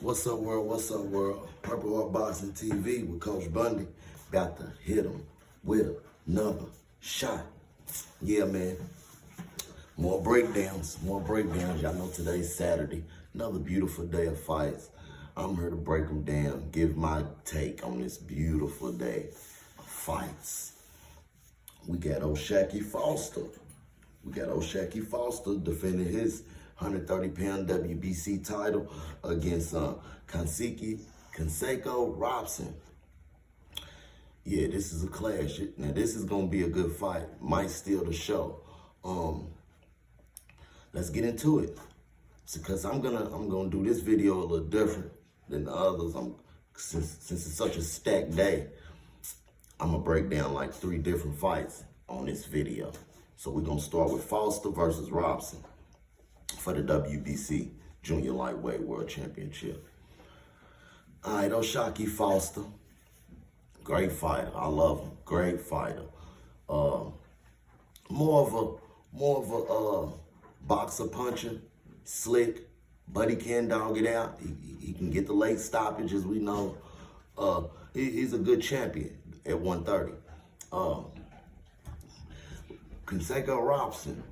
What's up, world? What's up, world? Purple Heart Boxing TV with Coach Bundy. Got to hit him with another shot. Yeah, man. More breakdowns. Y'all know today's Saturday. Another beautiful day of fights. I'm here to break them down, give my take on this beautiful day of fights. We got O'Shaquie Foster. Defending his 130-pound WBC title against Conceicao Robson. Yeah, this is a clash. Now, this is going to be a good fight. Might steal the show. Let's get into it. Because I'm gonna do this video a little different than the others. Since it's such a stacked day, I'm gonna break down like 3 different fights on this video. So we're gonna start with Foster versus Robson for the WBC Junior Lightweight World Championship. All right, O'Shaquie Foster, great fighter. I love him. Great fighter. More of a boxer puncher, slick, but he can dog it out. He can get the late stoppage, as we know. He's a good champion at 130. Conceicao Robson,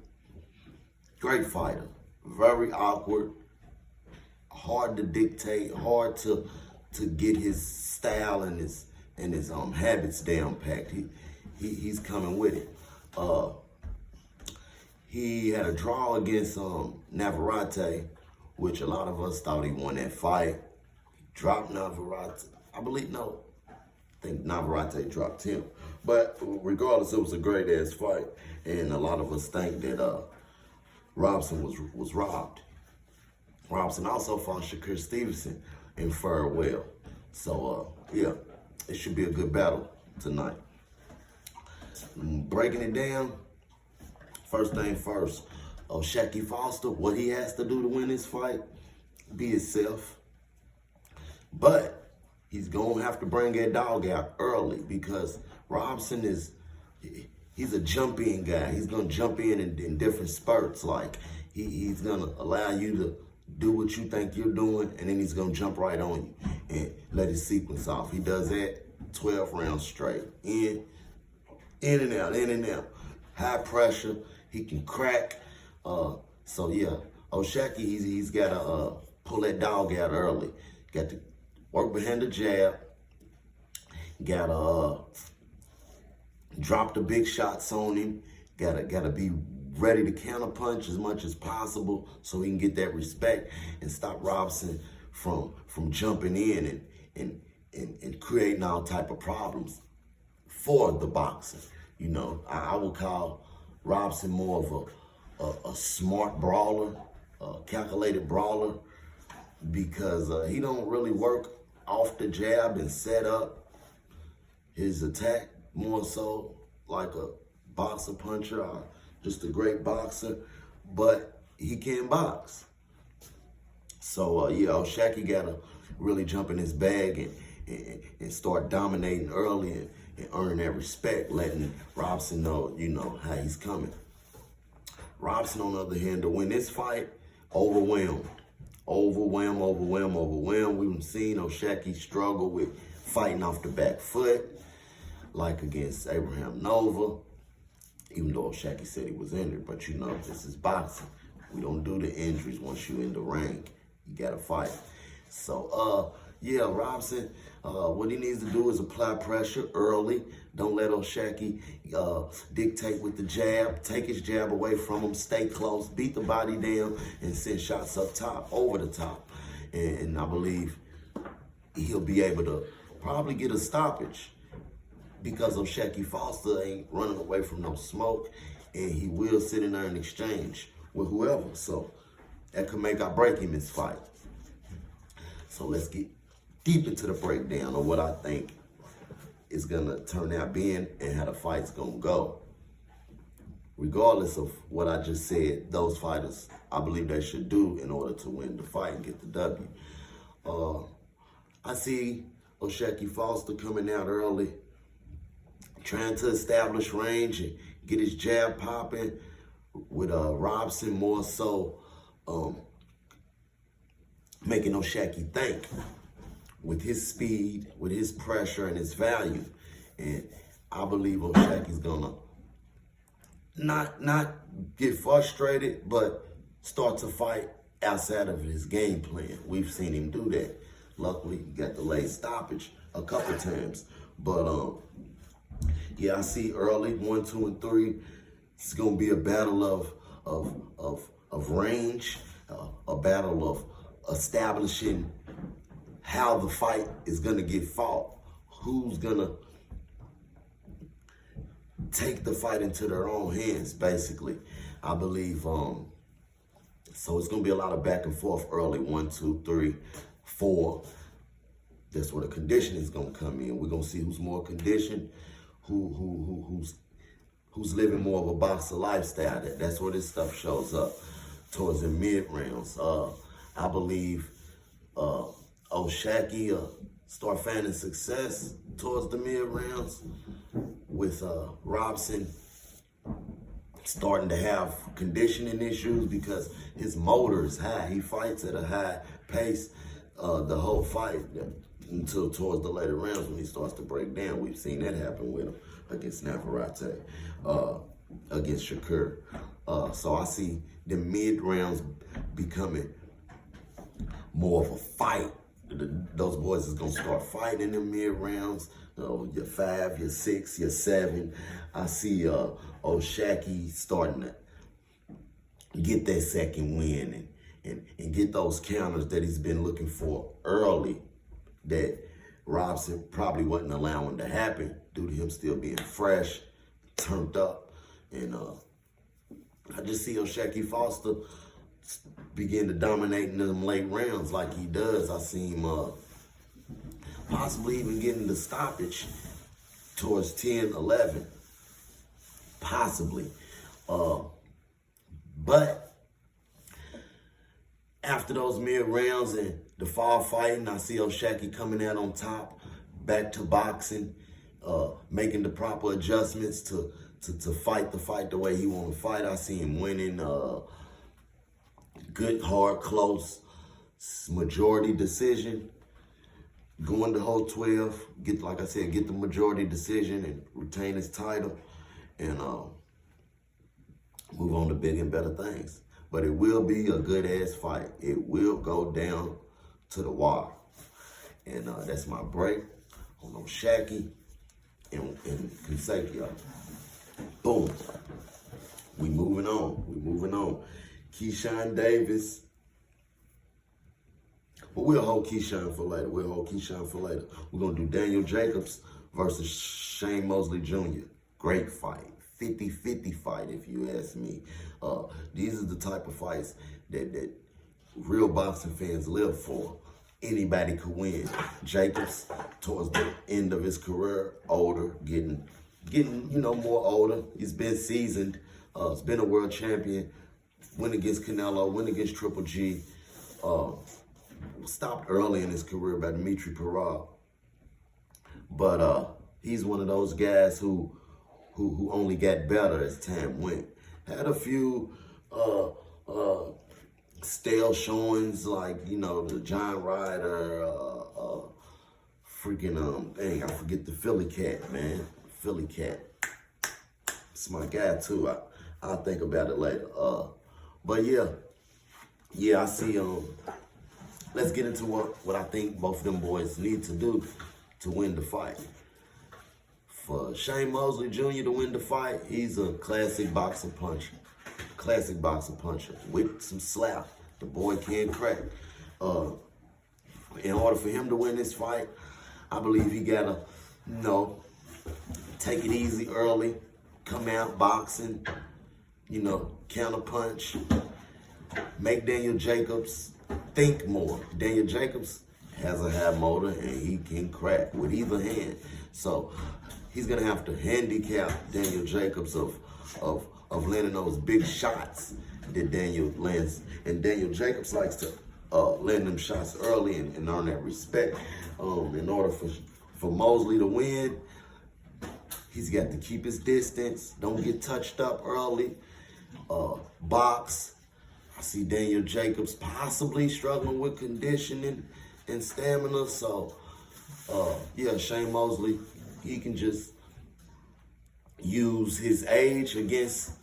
great fighter. Very awkward, hard to dictate, hard to get his style and his habits down packed. He's coming with it. He had a draw against Navarrete, which a lot of us thought he won that fight. He dropped Navarrete. I think Navarrete dropped him. But regardless, it was a great-ass fight. And a lot of us think that Robson was robbed. Robson also fought Shakur Stevenson in farewell. So, yeah, it should be a good battle tonight. Breaking it down, first thing first, O'Shaquie Foster, what he has to do to win this fight, be himself. But he's going to have to bring that dog out early because Robson he's a jump-in guy. He's going to jump in different spurts. Like, he's going to allow you to do what you think you're doing, and then he's going to jump right on you and let his sequence off. He does that 12 rounds straight. In and out. High pressure. He can crack. So, yeah, O'Shaquie, he's got to pull that dog out early. Got to work behind the jab. Got to drop the big shots on him. Gotta be ready to counterpunch as much as possible so he can get that respect and stop Robson from jumping in and creating all type of problems for the boxer. You know, I would call Robson more of a smart brawler, a calculated brawler, because he don't really work off the jab and set up his attack more so like a boxer puncher or just a great boxer, but he can box. So, yeah, O'Shaquie got to really jump in his bag and start dominating early and earning that respect, letting Robson know, how he's coming. Robson, on the other hand, to win this fight, overwhelmed. We've seen O'Shaquie struggle with fighting off the back foot, like against Abraham Nova, even though O'Shaquie said he was injured. But this is boxing. We don't do the injuries once you're in the ring. You got to fight. So, yeah, Robson, what he needs to do is apply pressure early. Don't let O'Shaquie dictate with the jab. Take his jab away from him. Stay close. Beat the body down and send shots up top, over the top. And I believe he'll be able to probably get a stoppage because O'Shaquie Foster ain't running away from no smoke, and he will sit in there and exchange with whoever. So that could make or break him in this fight. So let's get deep into the breakdown of what I think is going to turn out being and how the fight's going to go. Regardless of what I just said, those fighters, I believe they should do in order to win the fight and get the W. I see O'Shaquie Foster coming out early, trying to establish range and get his jab popping, with Robson more so making Shacky think with his speed, with his pressure and his value. And I believe Shacky's gonna not get frustrated, but start to fight outside of his game plan. We've seen him do that. Luckily, he got the late stoppage a couple times. But yeah, I see early 1, 2, and 3. It's gonna be a battle of range, a battle of establishing how the fight is gonna get fought. Who's gonna take the fight into their own hands, basically. I believe, so it's gonna be a lot of back and forth early, 1, 2, 3, 4. That's where the conditioning is gonna come in. We're gonna see who's more conditioned, who's living more of a boxer lifestyle. That's where this stuff shows up towards the mid rounds. I believe Shacky start finding success towards the mid rounds with Robson starting to have conditioning issues because his motor is high. He fights at a high pace the whole fight until towards the later rounds when he starts to break down. We've seen that happen with him against Navarrete, against Shakur. So I see the mid rounds becoming more of a fight. Those boys is gonna start fighting in the mid rounds. Your 5, your 6, your 7. I see Shacky starting to get that second win and get those counters that he's been looking for early that Robson probably wasn't allowing to happen due to him still being fresh, turned up. And I just see Shacky Foster begin to dominate in them late rounds like he does. I see him possibly even getting the stoppage towards 10, 11. Possibly. But after those mid rounds and the fall fighting, I see Shacky coming out on top, back to boxing, making the proper adjustments to fight the fight the way he want to fight. I see him winning good, hard, close, majority decision, going the whole 12, get the majority decision and retain his title, and move on to big and better things. But it will be a good-ass fight. It will go down to the wire. And that's my break on Shacky and Conceicao. Boom. We moving on. Keyshawn Davis. But we'll hold Keyshawn for later. We're going to do Daniel Jacobs versus Shane Mosley Jr. Great fight. 50-50 fight, if you ask me. These are the type of fights that real boxing fans live for. Anybody could win. Jacobs, towards the end of his career, older, getting more older. He's been seasoned. He's been a world champion. Win against Canelo, win against Triple G. Stopped early in his career by Dimitri Peral. But he's one of those guys who only got better as time went. Had a few stale showings like, the John Ryder, I forget the Philly Cat, man. Philly Cat. It's my guy too. I'll think about it later. But yeah, I see, let's get into what I think both of them boys need to do to win the fight. For Shane Mosley Jr. to win the fight, he's a classic boxer puncher. With some slap. The boy can't crack. In order for him to win this fight, I believe he gotta, take it easy early, come out boxing, counter punch, make Daniel Jacobs think more. Daniel Jacobs has a high motor and he can crack with either hand. So he's gonna have to handicap Daniel Jacobs of landing those big shots that Daniel lands. And Daniel Jacobs likes to land them shots early and earn that respect. In order for Mosley to win, he's got to keep his distance, don't get touched up early, box, I see Daniel Jacobs possibly struggling with conditioning and stamina. So, yeah, Shane Mosley, he can just use his age against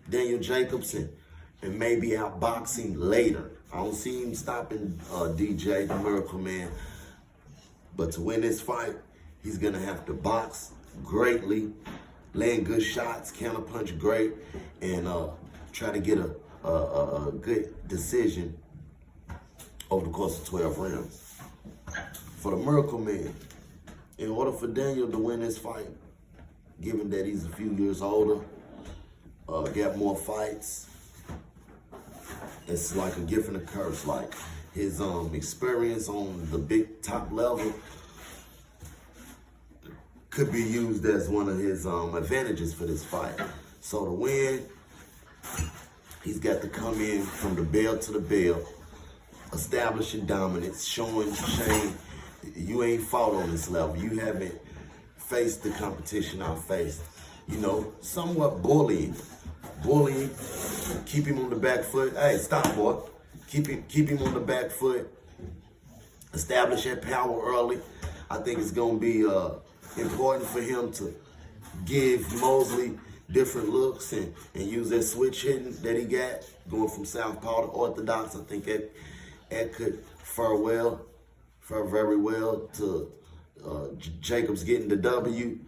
Daniel Jacobs and maybe outboxing later. I don't see him stopping DJ, the Miracle Man. But to win this fight, he's going to have to box greatly, land good shots, counterpunch great, and try to get a good decision over the course of 12 rounds. For the Miracle Man, in order for Daniel to win this fight, given that he's a few years older, got more fights, it's like a gift and a curse. Like his experience on the big top level could be used as one of his advantages for this fight. So to win, he's got to come in from the bell to the bell, establishing dominance, showing Shane, you ain't fought on this level. You haven't faced the competition I faced. You know, somewhat bullying, keep him on the back foot. Hey, stop, boy. Keep him on the back foot. Establish that power early. I think it's gonna be important for him to give Mosley different looks and use that switch hitting that he got, going from southpaw to orthodox. I think that could fare very well to Jacobs getting the W.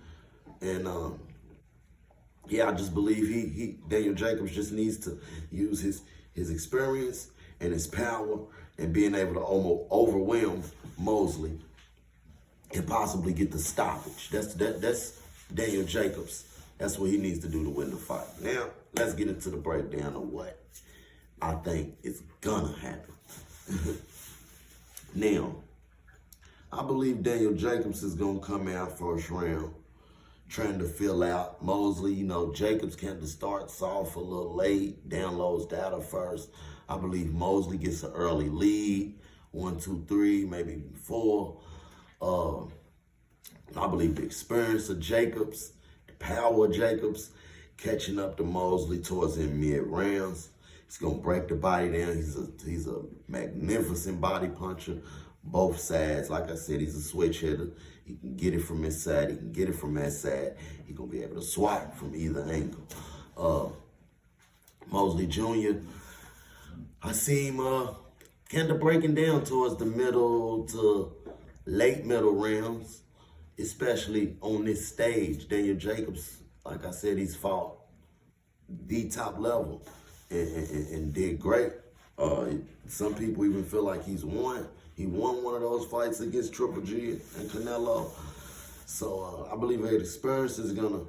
And yeah, I just believe Daniel Jacobs just needs to use his experience and his power and being able to almost overwhelm Mosley and possibly get the stoppage. That's Daniel Jacobs. That's what he needs to do to win the fight. Now, let's get into the breakdown of what I think is gonna happen. Now, I believe Daniel Jacobs is gonna come out first round trying to fill out Mosley. You know, Jacobs kind of starts off a little late, downloads data first. I believe Mosley gets an early lead, 1, 2, 3, maybe 4. I believe the experience of Jacobs, the power of Jacobs, catching up to Mosley towards the mid rounds. He's gonna break the body down. He's a magnificent body puncher, both sides. Like I said, he's a switch hitter. He can get it from his side. He can get it from that side. He's gonna be able to swat from either angle. Mosley Jr., I see him kind of breaking down towards the middle to late middle rounds, especially on this stage. Daniel Jacobs, like I said, he's fought the top level and did great. Some people even feel like he won one of those fights against Triple G and Canelo. So I believe his experience is gonna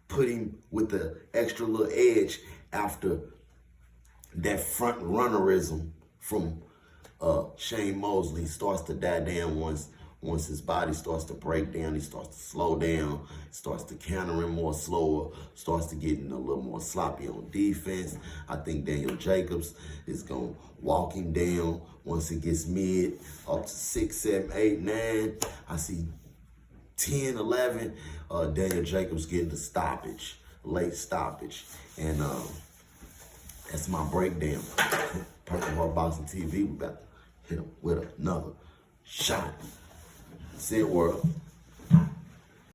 put him with the extra little edge after that front runnerism from Shane Mosley starts to die down once his body starts to break down. He starts to slow down, starts to counter him more slower, starts to getting a little more sloppy on defense. I think Daniel Jacobs is going to walk him down once it gets mid, up to 6, 7, 8, 9. I see 10, 11, Daniel Jacobs getting the stoppage, late stoppage. And that's my breakdown. Purple Heart Boxing TV, we about to hit him with another shot. See it, world.